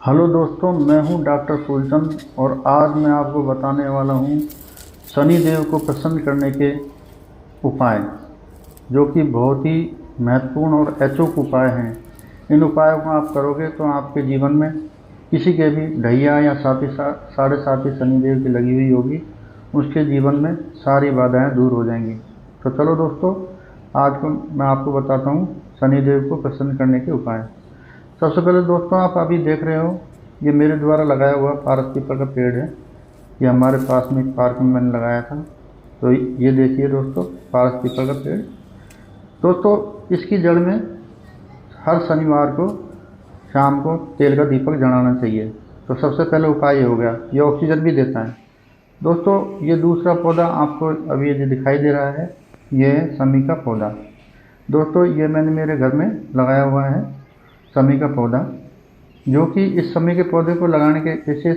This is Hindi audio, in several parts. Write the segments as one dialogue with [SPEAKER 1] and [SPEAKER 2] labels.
[SPEAKER 1] हेलो दोस्तों, मैं हूं डॉक्टर फूलचंद और आज मैं आपको बताने वाला हूं शनि देव को प्रसन्न करने के उपाय, जो कि बहुत ही महत्वपूर्ण और अचूक उपाय हैं। इन उपायों को आप करोगे तो आपके जीवन में किसी के भी ढैया या साढ़े साथी शनिदेव की लगी हुई होगी, उसके जीवन में सारी बाधाएं दूर हो जाएंगी। तो चलो दोस्तों, आज को मैं आपको बताता हूँ शनिदेव को प्रसन्न करने के उपाय। सबसे पहले दोस्तों, आप अभी देख रहे हो, ये मेरे द्वारा लगाया हुआ पारस पीपल का पेड़ है। ये हमारे पास में एक पार्क में मैंने लगाया था। तो ये देखिए दोस्तों, पारस पीपल का पेड़। दोस्तों, इसकी जड़ में हर शनिवार को शाम को तेल का दीपक जलाना चाहिए। तो सबसे पहले उपाय ये हो गया। ये ऑक्सीजन भी देता है। दोस्तों, ये दूसरा पौधा आपको अभी ये जो दिखाई दे रहा है, ये है शमी का पौधा। दोस्तों, ये मैंने मेरे घर में लगाया हुआ है शमी का पौधा, जो कि इस शमी के पौधे को लगाने के विशेष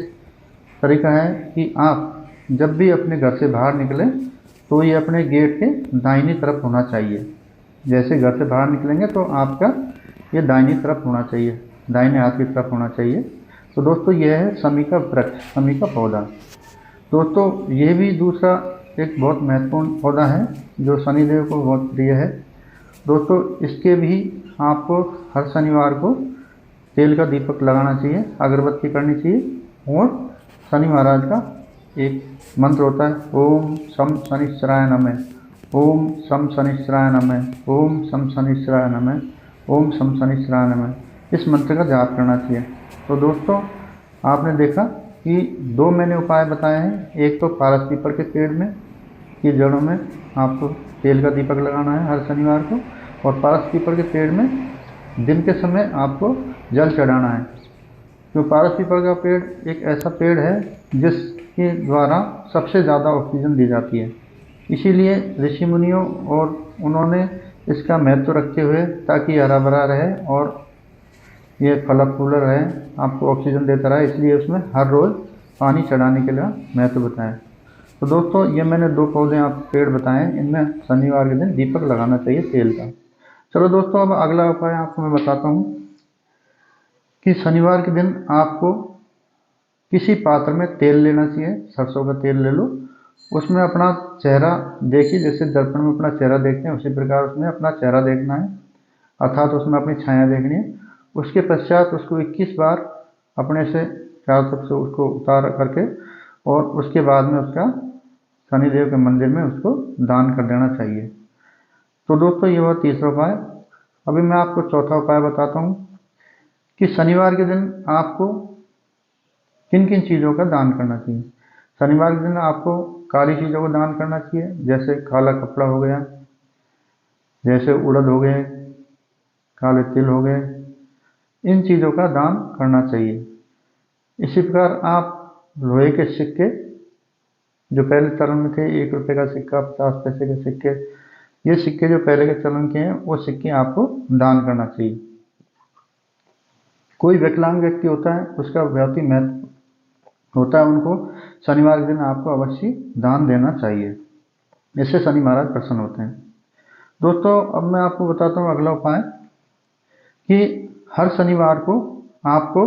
[SPEAKER 1] तरीका है कि आप जब भी अपने घर से बाहर निकलें तो ये अपने गेट के दाहिनी तरफ होना चाहिए। जैसे घर से बाहर निकलेंगे तो आपका ये दाहिनी तरफ होना चाहिए, दाहिने हाथ की तरफ होना चाहिए। तो दोस्तों, यह है शमी का वृक्ष, शमी का पौधा। दोस्तों, ये भी दूसरा एक बहुत महत्वपूर्ण पौधा है जो शनिदेव को बहुत प्रिय है। दोस्तों, इसके भी आपको हर शनिवार को तेल का दीपक लगाना चाहिए, अगरबत्ती करनी चाहिए। और शनि महाराज का एक मंत्र होता है, ओम शम शनिश्चराय नमः, ओम शम शनिश्चराय नमः, ओम शम शनिश्चराय नमः, ओम शम शनिश्चराय नमः। इस मंत्र का जाप करना चाहिए। तो दोस्तों, आपने देखा कि दो मैंने उपाय बताए हैं। एक तो पारस पीपल के पेड़ में की जड़ों में आपको तेल का दीपक लगाना है हर शनिवार को, और पारस पीपल के पेड़ में दिन के समय आपको जल चढ़ाना है। तो पारस पीपल का पेड़ एक ऐसा पेड़ है जिसके द्वारा सबसे ज़्यादा ऑक्सीजन दी जाती है। इसीलिए ऋषि मुनियों और उन्होंने इसका महत्व रखे हुए ताकि हरा भरा रहे और ये फल फूल रहे, आपको ऑक्सीजन देता रहे, इसलिए उसमें हर रोज़ पानी चढ़ाने के लिए महत्व बताएं। तो दोस्तों, ये मैंने दो पौधे आप पेड़ बताएं, इनमें शनिवार के दिन दीपक लगाना चाहिए तेल का। चलो दोस्तों, अब अगला उपाय आपको मैं बताता हूँ कि शनिवार के दिन आपको किसी पात्र में तेल लेना चाहिए। सरसों का तेल ले लो, उसमें अपना चेहरा देखिए, जैसे दर्पण में अपना चेहरा देखते हैं उसी प्रकार उसमें अपना चेहरा देखना है, अर्थात उसमें अपनी छाया देखनी है। उसके पश्चात उसको 21 बार अपने से चारों तरफ से उसको उतार करके और उसके बाद में उसका शनिदेव के मंदिर में उसको दान कर देना चाहिए। तो दोस्तों, ये हुआ तीसरा उपाय। अभी मैं आपको चौथा उपाय बताता हूँ कि शनिवार के दिन आपको किन किन चीज़ों का दान करना चाहिए। शनिवार के दिन आपको काली चीज़ों को दान करना चाहिए, जैसे काला कपड़ा हो गया, जैसे उड़द हो गए, काले तिल हो गए, इन चीज़ों का दान करना चाहिए। इसी प्रकार आप लोहे के सिक्के जो पहले चलन में थे, 1 रुपये का सिक्का, 50 पैसे के सिक्के, ये सिक्के जो पहले के चलन के हैं वो सिक्के आपको दान करना चाहिए। कोई विकलांग व्यक्ति होता है, उसका बहुत ही महत्व होता है, उनको शनिवार के दिन आपको अवश्य दान देना चाहिए। इससे शनि महाराज प्रसन्न होते हैं। दोस्तों, अब मैं आपको बताता हूँ अगला उपाय कि हर शनिवार को आपको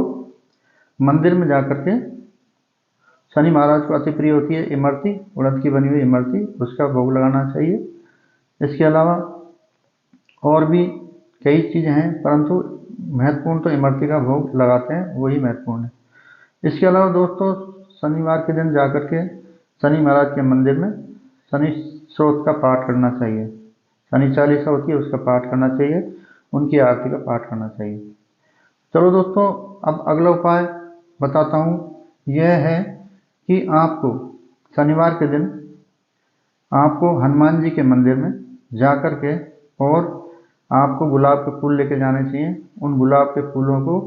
[SPEAKER 1] मंदिर में जाकर के शनि महाराज को अति प्रिय होती है इमरती, उड़द की बनी हुई इमरती, उसका भोग लगाना चाहिए। इसके अलावा और भी कई चीज़ें हैं, परंतु महत्वपूर्ण तो इमरती का भोग लगाते हैं, वही महत्वपूर्ण है। इसके अलावा दोस्तों, शनिवार के दिन जाकर के शनि महाराज के मंदिर में शनि स्रोत का पाठ करना चाहिए। शनि चालीसा होती है, उसका पाठ करना चाहिए, उनकी आरती का पाठ करना चाहिए। चलो दोस्तों, अब अगला उपाय बताता हूँ। यह है कि आपको शनिवार के दिन आपको हनुमान जी के मंदिर में जा कर के और आपको गुलाब के फूल लेके जाने चाहिए। उन गुलाब के फूलों को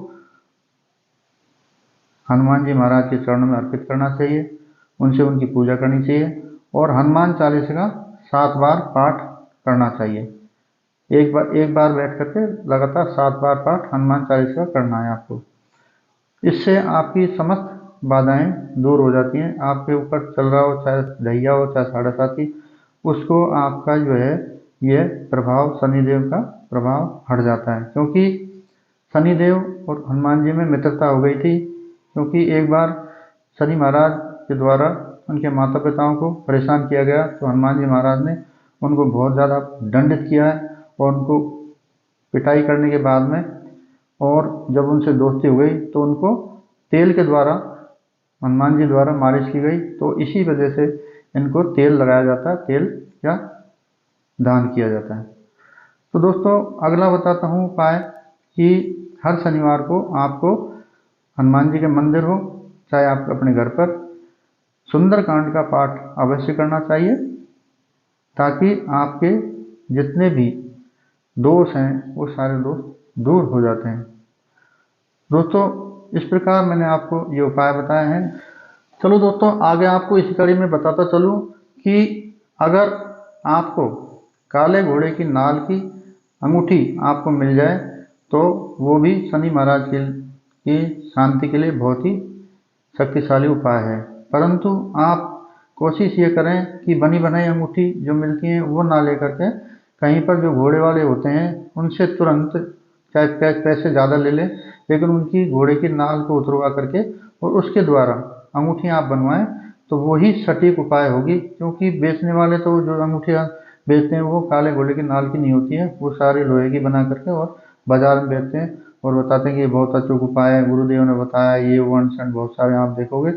[SPEAKER 1] हनुमान जी महाराज के चरणों में अर्पित करना चाहिए, उनसे उनकी पूजा करनी चाहिए और हनुमान चालीसा का 7 बार पाठ करना चाहिए। एक बार बैठ करके लगातार 7 बार पाठ हनुमान चालीसा का करना है आपको। इससे आपकी समस्त बाधाएं दूर हो जाती हैं। आपके ऊपर चल रहा हो, चाहे ढैया हो चाहे साढ़े साथी, उसको आपका जो है ये प्रभाव, शनिदेव का प्रभाव हट जाता है। क्योंकि शनिदेव और हनुमान जी में मित्रता हो गई थी, क्योंकि एक बार शनि महाराज के द्वारा उनके माता पिताओं को परेशान किया गया, तो हनुमान जी महाराज ने उनको बहुत ज़्यादा दंडित किया है और उनको पिटाई करने के बाद में, और जब उनसे दोस्ती हो गई तो उनको तेल के द्वारा हनुमान जी द्वारा मालिश की गई। तो इसी वजह से इनको तेल लगाया जाता है, तेल या दान किया जाता है। तो दोस्तों अगला बताता हूँ उपाय कि हर शनिवार को आपको हनुमान जी के मंदिर हो चाहे आप अपने घर पर सुंदरकांड का पाठ अवश्य करना चाहिए, ताकि आपके जितने भी दोष हैं वो सारे दोष दूर हो जाते हैं। दोस्तों इस प्रकार मैंने आपको ये उपाय बताए हैं। चलो दोस्तों आगे आपको इसी कड़ी में बताता चलूँ कि अगर आपको काले घोड़े की नाल की अंगूठी आपको मिल जाए तो वो भी शनि महाराज की शांति के लिए बहुत ही शक्तिशाली उपाय है। परंतु आप कोशिश ये करें कि बनी बनाई अंगूठी जो मिलती हैं वो ना लेकर के कहीं पर जो घोड़े वाले होते हैं उनसे तुरंत चाहे पैसे ज़्यादा ले लें, लेकिन उनकी घोड़े की नाल को उतरवा करके और उसके द्वारा अंगूठियाँ आप बनवाएं तो वही सटीक उपाय होगी। क्योंकि बेचने वाले तो जो अंगूठियाँ बेचते हैं वो काले घोड़े की नाल की नहीं होती है, वो सारी लोहे की बना करके और बाजार में बेचते हैं और बताते हैं कि ये बहुत अचूक उपाय है, गुरुदेव ने बताया, ये वो अंश बहुत सारे आप देखोगे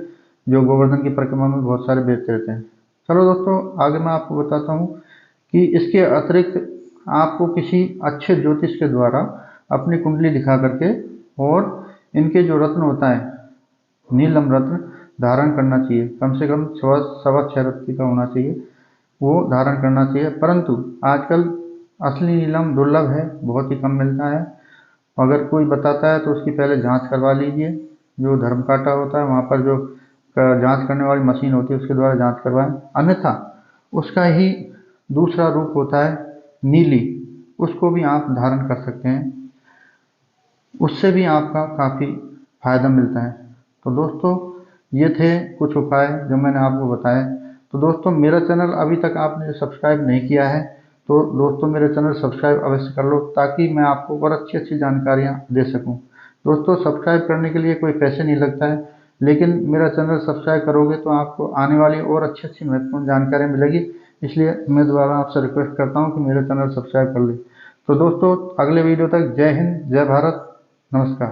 [SPEAKER 1] जो गोवर्धन की परिक्रमा में बहुत सारे बेचते रहते हैं। चलो दोस्तों आगे मैं आपको बताता हूँ कि इसके अतिरिक्त आपको किसी अच्छे ज्योतिष के द्वारा अपनी कुंडली दिखा करके और इनके जो रत्न होता है नीलम रत्न धारण करना चाहिए, कम से कम 6.25 रत्ती का होना चाहिए, वो धारण करना चाहिए। परंतु आजकल असली नीलम दुर्लभ है, बहुत ही कम मिलता है। अगर कोई बताता है तो उसकी पहले जांच करवा लीजिए, जो धर्मकांटा होता है वहाँ पर जो जांच करने वाली मशीन होती है उसके द्वारा जांच करवाएं। अन्यथा उसका ही दूसरा रूप होता है नीली, उसको भी आप धारण कर सकते हैं, उससे भी आपका काफ़ी फायदा मिलता है। तो दोस्तों ये थे कुछ उपाय जो मैंने आपको बताए। तो दोस्तों मेरा चैनल अभी तक आपने सब्सक्राइब नहीं किया है तो दोस्तों मेरे चैनल सब्सक्राइब अवश्य कर लो, ताकि मैं आपको और अच्छी अच्छी जानकारियाँ दे सकूँ। दोस्तों सब्सक्राइब करने के लिए कोई पैसे नहीं लगता है, लेकिन मेरा चैनल सब्सक्राइब करोगे तो आपको आने वाली और अच्छी अच्छी महत्वपूर्ण जानकारियाँ मिलेगी। इसलिए मैं दोबारा आपसे रिक्वेस्ट करता हूँ कि मेरा चैनल सब्सक्राइब कर ले। तो दोस्तों अगले वीडियो तक जय हिंद, जय भारत, नमस्कार।